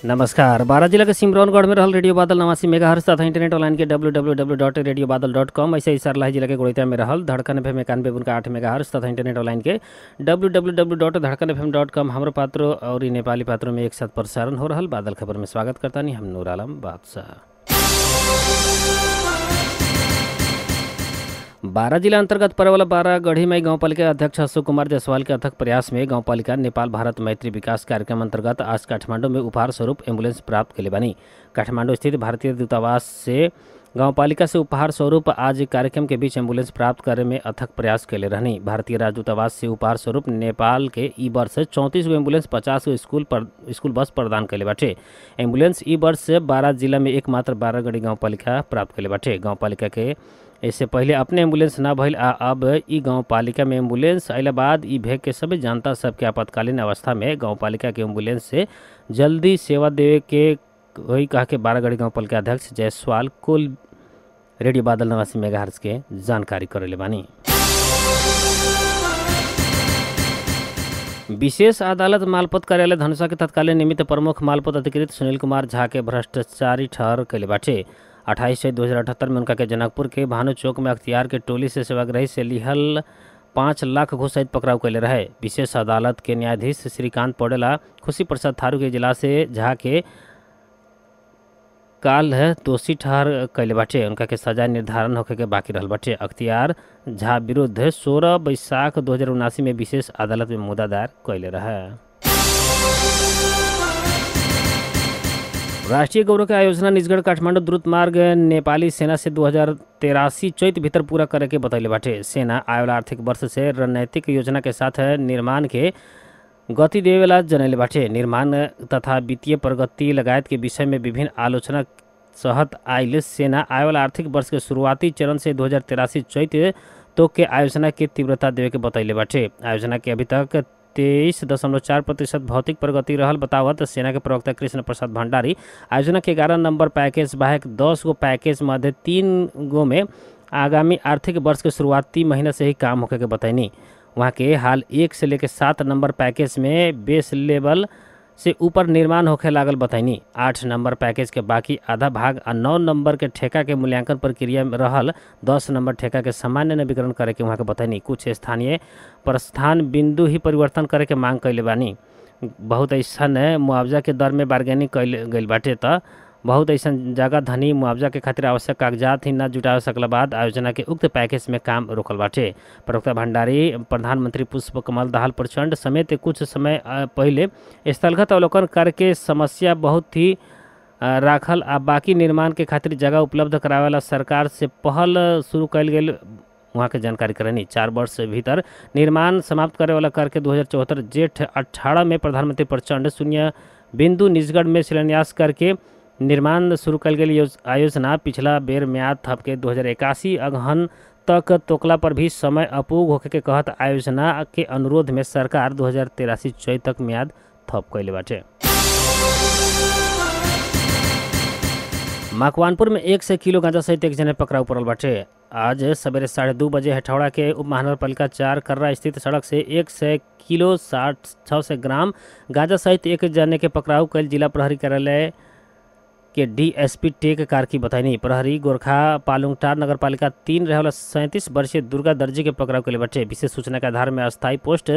नमस्कार। बारा जिला के सिमरौनगढ़ में रहल रेडियो बादल 89 मेगाहर्ट्ज तथा इंटरनेट ऑनलाइन के www.radiobadal.com। ऐसे ही सरलाही जिला के गोड़िया में रहल धड़कन FM 91.8 मेगाहर्ट्ज तथा इंटरनेट ऑनलाइन के www.धड़कनfm.com। हमरो पात्रों और नेपाली पात्रों में एक साथ प्रसारण हो रहल बादल खबर में स्वागत करता नहीं हम नूर आलम बादशाह। बारा जिला अंतर्गत पड़ेवाला बारा गढ़ीमाई गाउँपालिका अध्यक्ष अशोक कुमार जायसवाल के अथक प्रयास में गाउँपालिका नेपाल भारत मैत्री विकास कार्यक्रम अंतर्गत आज काठमांडू में उपहार स्वरूप एम्बुलेंस प्राप्त कैले बानी। काठमांडू स्थित भारतीय दूतावास से गाउँपालिका से उपहार स्वरूप आज कार्यक्रम के बीच एम्बुलेंस प्राप्त करे में अथक प्रयास कैले रहनी। भारतीय राजदूतावास से उपहार स्वरूप नेपाल के ई वर्ष 34 गो एम्बुलेंस 50 गो स्कूल बस प्रदान कैले बाटे। एम्बुलेंस ई वर्ष से बारा जिला में एकमात्र बारागढ़ी गाउँपालिका प्राप्त कैले बाटे। गाउँपालिका के इससे पहले अपने एम्बुलेंस ना भइल आ अब ई गाउँपालिका में एम्बुलेंस अइला बाद ई भेग के सभी जनता सबके आपातकालीन अवस्था में गाउँपालिका के एम्बुलेंस से जल्दी सेवा देवे के वही कहा के बारागढ़ी गाउँपालिका अध्यक्ष जायसवाल कुल रेडियो बादल 89 मेगाहर्ट्ज के जानकारी करेले बानी। विशेष अदालत मालपोत कार्यालय धनुषा के तत्कालीन निमित्त प्रमुख मालपोत अधिकृत सुनील कुमार झा के भ्रष्टाचारी ठहर कैले बाटे। 28/6/2078 में उनका के जनकपुर के भानु चौक में अख्तियार के टोली से सेवाग्राही से लिहल 5 लाख घूस सहित पकड़ाव कैले रहे। विशेष अदालत के न्यायाधीश श्रीकांत पौडेला खुशी प्रसाद थारू के इजलास से झा के काल दोषी ठहर कैले बाटे। उनका के सजा निर्धारण होखे के बाकी रहल बाटे। अख्तियार झा विरुद्ध 16 वैशाख 2079 में विशेष अदालत में मुद्दा दायर कैले रहे। राष्ट्रीय गौरव के आयोजना निजगढ़ काठमांडू द्रुत मार्ग नेपाली सेना से 2083 चैत भीतर पूरा करे के बतैले बाटे। सेना आयोला आर्थिक वर्ष से रणनीतिक योजना के साथ निर्माण के गति देवेला जनैले बाटे। निर्माण तथा वित्तीय प्रगति लगायत के विषय में विभिन्न आलोचना सहत आइल सेना आयोला आर्थिक वर्ष के शुरुआती चरण से 2083 चैत तो के आयोजना के तीव्रता देवे के बतैले बाटे। आयोजना के अभी तक 23.4% भौतिक प्रगति रहल बतावत सेना के प्रवक्ता कृष्ण प्रसाद भंडारी आयोजना के 11 नंबर पैकेज बाहेक 10 गो पैकेज मध्य 3 गो में आगामी आर्थिक वर्ष के शुरुआती महीना से ही काम होके के बताइनी। वहाँ के हाल 1 से लेकर 7 नंबर पैकेज में बेस लेवल से ऊपर निर्माण होखे लागल बताइनी। 8 नंबर पैकेज के बाकी आधा भाग आ 9 नंबर के ठेका के मूल्यांकन प्रक्रिया में रहल 10 नंबर ठेका के सामान्य नवीकरण करे के वहाँ के बताइनी। कुछ स्थानीय प्रस्थान बिंदु ही परिवर्तन करे के मांग कैले बानी। बहुत ऐसा मुआवजा के दर में बार्गेनिंग कैल गई बाटे त बहुत ऐसा जगह धनी मुआवजा के खातिर आवश्यक कागजात ही न जुटा सकला बाद आयोजना के उक्त पैकेज में काम रोकल बाटे। प्रवक्ता भंडारी प्रधानमंत्री पुष्प कमल दाहाल प्रचंड समेत कुछ समय पहले स्थलगत अवलोकन करके समस्या बहुत ही राखल आ बाकी निर्माण के खातिर जगह उपलब्ध करावेला सरकार से पहल शुरू कैल गेल वहाँ के जानकारी करनी। 4 वर्ष भीतर निर्माण समाप्त करे वाला करके 2074 जेठ 18 में प्रधानमंत्री प्रचंड शून्य बिंदु निजगढ़ में शिलान्यास करके निर्माण शुरू कल गेल आयोजना पिछला बेर म्याद थप के 2081 अगहन तक तोकला पर भी समय अपूग होके के कहत आयोजना के अनुरोध में सरकार 2083 चैत तक म्याद थप कैले बाटे। मकवानपुर में 100 किलो गांजा सहित एक जने पकड़ाऊ पड़ल बाटे। आज सवेरे 2:30 बजे हेठौड़ा के उप महानगरपालिका 4 कर्रा स्थित सड़क से 100 किलो 600 ग्राम गांजा सहित एक जने के पकड़ाऊ कल जिला प्रहरी कार्यालय के डीएसपी टेक कार्की बताइनी। प्रहरी गोरखा पालुंगटार नगरपालिका 3 रहेवाला 37 वर्षीय दुर्गा दर्जी के पकड़ाव के लिए बटे। विशेष सूचना के आधार में अस्थायी पोस्ट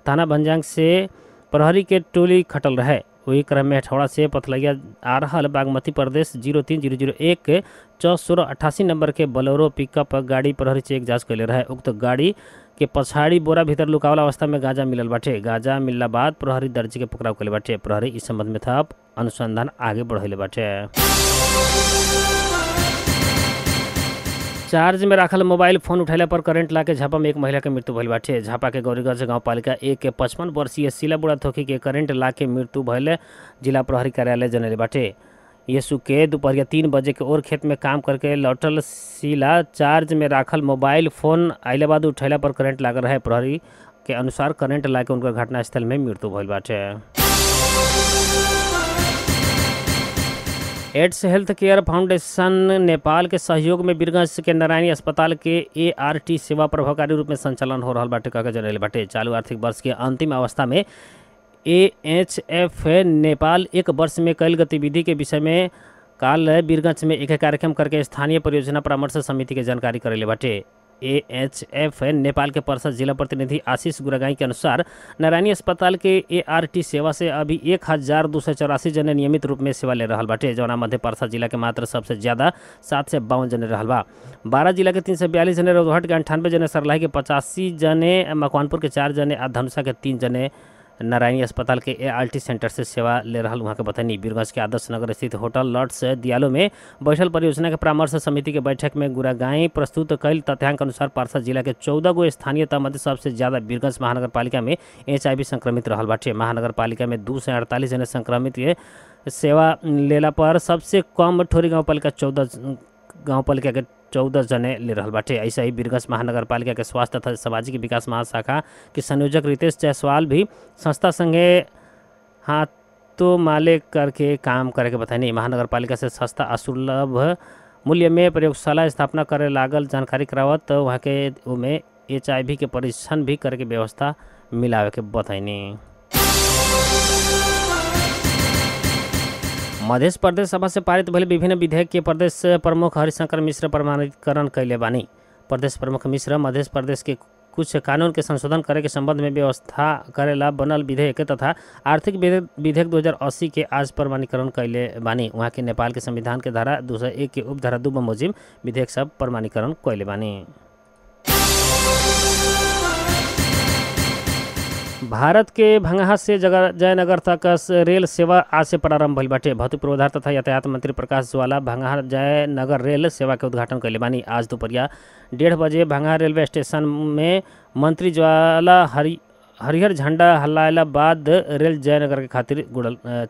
थाना भंजांग से प्रहरी के टोली खटल रहे। वही क्रम में हेठौड़ा से पथलैया आ रहल बागमती प्रदेश 03001 के 6488 नंबर के बोलेरो पिकअप गाड़ी प्रहरी चेक जांच कैले रहे। उक्त गाड़ी के पछाड़ी बोरा भीतर लुकावल अवस्था में गांजा मिलल बाटे। गांजा मिलला बाद प्रहरी दर्जी के पकड़ाव कैले बाटे। प्रहरी इस संबंध में थप अनुसंधान आगे बढ़ैले बाटे। चार्ज में राखल मोबाइल फोन उठैला पर करंट लाके झापा में एक महिला के मृत्यु भइल बाटे। झापा के गौरीगंज गांवपालिका 1 के 55 वर्षीय शीला बुढ़ा थोकी के करंट लाके मृत्यु भइल जिला प्रहरी कार्यालय जनैले बाटे। यीशु के दोपहरिया 3 बजे के ओर खेत में काम करके लौटल शीला चार्ज में राखल मोबाइल फोन आइला बाद उठैला पर करंट लागल रहे। प्रहरी के अनुसार करंट लाके उनका घटनास्थल में मृत्यु भइल बाटे। AIDS health care foundation Nepal के सहयोग में बीरगंज के नारायणी अस्पताल के ART सेवा प्रभावकारी रूप में संचालन हो रहा बाटे कह जनैले बाटे। चालू आर्थिक वर्ष के अंतिम अवस्था में AHF नेपाल एक वर्ष में कईल गतिविधि के विषय में काल वीरगंज में एक कार्यक्रम करके स्थानीय परियोजना परामर्श समिति के जानकारी करेले बाटे। AHF नेपाल के पर्सा जिला प्रतिनिधि आशीष गुरागाई के अनुसार नारायणी अस्पताल के ART सेवा से अभी 1284 जने नियमित रूप में सेवा ले रहा बाटे, जौना मध्य पर्सा जिला के मात्र सबसे ज्यादा 752 जने रहल बा। 12 जिला के 342 जने, रौहट के 98 जने, सरलाही के 85 जने, मकवानपुर के 4 जने आ धनुषा के 3 जने नारायणी अस्पताल के ART सेंटर से सेवा ले रहा वहाँ के बतनी। वीरगंज के आदर्श नगर स्थित होटल लॉर्ड्स दियालो में बैठल परियोजना के परामर्श समिति के बैठक में गुरागाई प्रस्तुत कईल तथ्यांक अनुसार पर्सा जिला के 14 गो स्थानीयता मध्य सबसे ज्यादा वीरगंज महानगर पालिका में HIV संक्रमित रहल बाटे। महानगर पालिका में 248 जने संक्रमित के सेवा लेला पर सबसे कम ठोरी गाँव पालिका 14 जने ले रहल बाटे। ऐसे ही वीरगंज महानगर पालिका के स्वास्थ्य तथा सामाजिक विकास महाशाखा के संयोजक रितेश जायसवाल भी संस्था संगे हाथों माले करके काम करे के बतानी। महानगर पालिका से सस्ता असुलभ मूल्य में प्रयोगशाला स्थापना करे लागल जानकारी करावत वहाँ के उमें HIV के परीक्षण भी करे के व्यवस्था मिलावे के बताइनी। मध्य प्रदेश सभा से पारित भले विभिन्न विधेयक के प्रदेश प्रमुख हरिशंकर मिश्र प्रमाणीकरण कैले बानी। प्रदेश प्रमुख मिश्र मध्य प्रदेश के कुछ कानून के संशोधन करे के संबंध में व्यवस्था करेला बनल विधेयक तथा आर्थिक विधेयक 2080 के आज प्रमाणीकरण कैले बानी। वहाँ के नेपाल के संविधान के धारा 201 के उपधारा 2 मुजिब विधेयक सब प्रमाणीकरण कैले बानी। भारत के भंगहा से जयनगर तक रेल सेवा आज से प्रारंभ भइल बाटे। भौतिक पूर्वाधार तथा यातायात मंत्री प्रकाश ज्वाला भंगहा जयनगर रेल सेवा के उद्घाटन कैले बानी। आज दोपहरिया 1:30 बजे भंगहा रेलवे स्टेशन में मंत्री ज्वाला हरिहर झंडा हलायला बाद रेल जयनगर के खातिर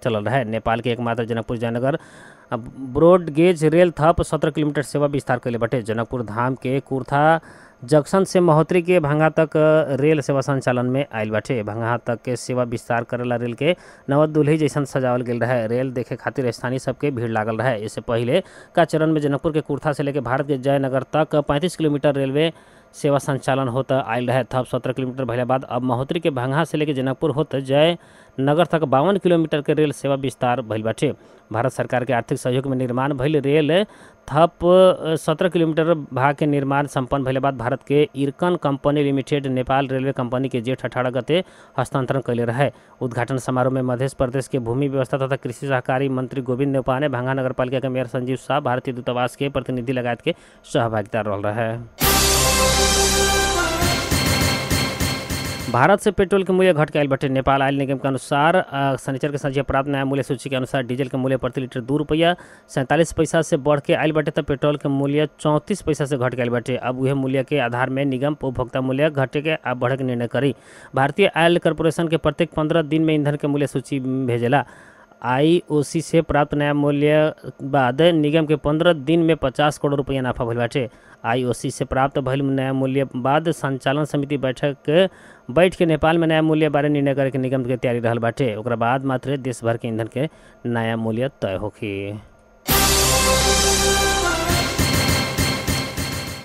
चलल रहे। नेपाल के एकमात्र जनकपुर जयनगर ब्रॉडगेज रेल थप 17 किलोमीटर सेवा विस्तार कैले बाटे। जनकपुर धाम के कुर्था जंक्शन से महोत्तरी के भंगा तक रेल सेवा संचालन में आयल बाटे। भंगा तक के सेवा विस्तार करेला रेल के नव दुल्ही जैसन सजावल गेल रहे। रेल देखे खातिर स्थानीय सबके भीड़ लागल रहे। इससे पहले का चरण में जनकपुर के कुर्था से लेकर भारत के जयनगर तक 35 किलोमीटर रेलवे सेवा संचालन होता आयल रहे। थप 17 किलोमीटर भले बाद अब महोत्तरी के भंगा से लेकर जनकपुर होते जयनगर तक 52 किलोमीटर के रेल सेवा विस्तार भइल बाटे। भारत सरकार के आर्थिक सहयोग में निर्माण भइल रेल थप 17 किलोमीटर भाग के निर्माण संपन्न भइले बाद भारत के IRCON company limited Nepal railway company के जेठ 18 गते हस्तांतरण कैले रहे। उद्घाटन समारोह में मध्य प्रदेश के भूमि व्यवस्था तथा कृषि सहकारी मंत्री गोविंद नेपाने, भंगा नगर पालिका के मेयर संजीव शाह, भारतीय दूतावास के प्रतिनिधि लगायत के सहभागिता रहल रहे। भारत से पेट्रोल के मूल्य घट के आयल बाटे। नेपाल आयल निगम के अनुसार शनिचर के संझिया प्राप्त नया मूल्य सूची के अनुसार डीजल के मूल्य प्रति लीटर 2 रुपया 47 पैसा से बढ़ के आयल बाटे, तब पेट्रोल के मूल्य 34 पैसा से घट के आयल बाटे। अब वह मूल्य के आधार में निगम उपभोक्ता मूल्य घटे के आ बढ़े के निर्णय करी। भारतीय आयल कॉर्पोरेशन के प्रत्येक 15 दिन में ईंधन के मूल्य सूची भेजेला। IOC से प्राप्त नया मूल्य बाद निगम के 15 दिन में 50 करोड़ रुपया नाफा भइल बाटे। IOC से प्राप्त भइल नया मूल्य बाद संचालन समिति बैठ के नेपाल में नया मूल्य बारे निर्णय करे के निगम के तैयारी रहल बाटे। ओकरा बाद मात्र देश भर के ईंधन के नया मूल्य तय होखी।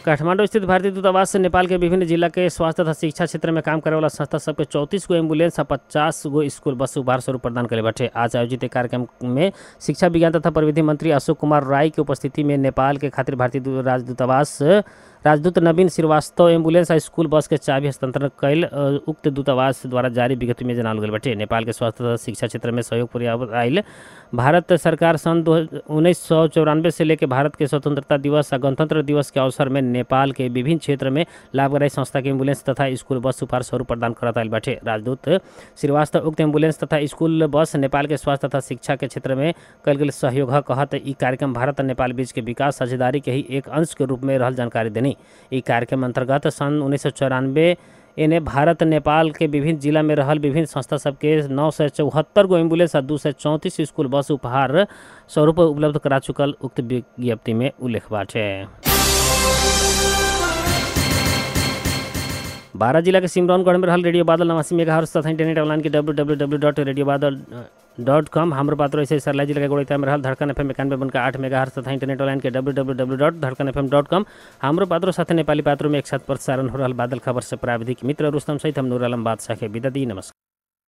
काठमांडू स्थित भारतीय दूतावास से नेपाल के विभिन्न जिला के स्वास्थ्य तथा शिक्षा क्षेत्र में काम करे वाला संस्था सबके 34 गो एम्बुलेंस और 50 गो स्कूल बस उपहार स्वरूप प्रदान करे बाटे। आज आयोजित कार्यक्रम में शिक्षा विज्ञान तथा प्रविधि मंत्री अशोक कुमार राय की उपस्थिति में नेपाल के खातिर भारतीय राजदूत नवीन श्रीवास्तव एम्बुलेंस और स्कूल बस के चाबी हस्तांतरण कैल उक्त दूतावास द्वारा जारी विज्ञप्ति में जनावल गल बाटे। नेपाल के स्वास्थ्य तथा शिक्षा क्षेत्र में सहयोग पुर्यावत आयल भारत सरकार सन 1994 से लेकर भारत के स्वतंत्रता दिवस और गणतंत्र दिवस के अवसर में नेपाल के विभिन्न क्षेत्र में लाभकारी संस्था के एम्बुलेंस तथा स्कूल बस उपहार स्वरूप प्रदान करत आयल बाटे। राजदूत श्रीवास्तव उक्त एम्बुलेंस तथा स्कूल बस नेपाल के स्वास्थ्य तथा शिक्षा के क्षेत्र में कल गेल सहयोग कहत ई कार्यक्रम भारत और नेपाल बीच के विकास साझेदारी के ही एक अंश के रूप में रहल जानकारी देनी। ई कार्यक्रम अंतर्गत सन 1994 इन्हें भारत नेपाल के विभिन्न जिला में रहल विभिन्न संस्था सबके 974 गो एम्बुलेंस और 234 स्कूल बस उपहार स्वरूप उपलब्ध करा चुकल उक्त विज्ञप्ति में उल्लेख बाटे। 12 जिला के सिमरौनगढ़ में रहल रेडियो बादल 89 मेगाहर्ट्ज तथा इंटरनेट ऑनलाइन के www.radiobadal.com। हमरो पात्र ऐसे सरला जिला के गोड़िया में रहल धड़कन FM 91.8 मेगाहर्ट्ज तथा इंटरनेट ऑनलाइन के www.धड़कनfm.com। हमरो पात्रों साथ नेपाली पात्रों में एक साथ प्रसारण हो रहल बादल खबर से प्राविधिक मित्र रुस्तम सहित हम नूर आलम बादशाह के विदा दी। नमस्कार।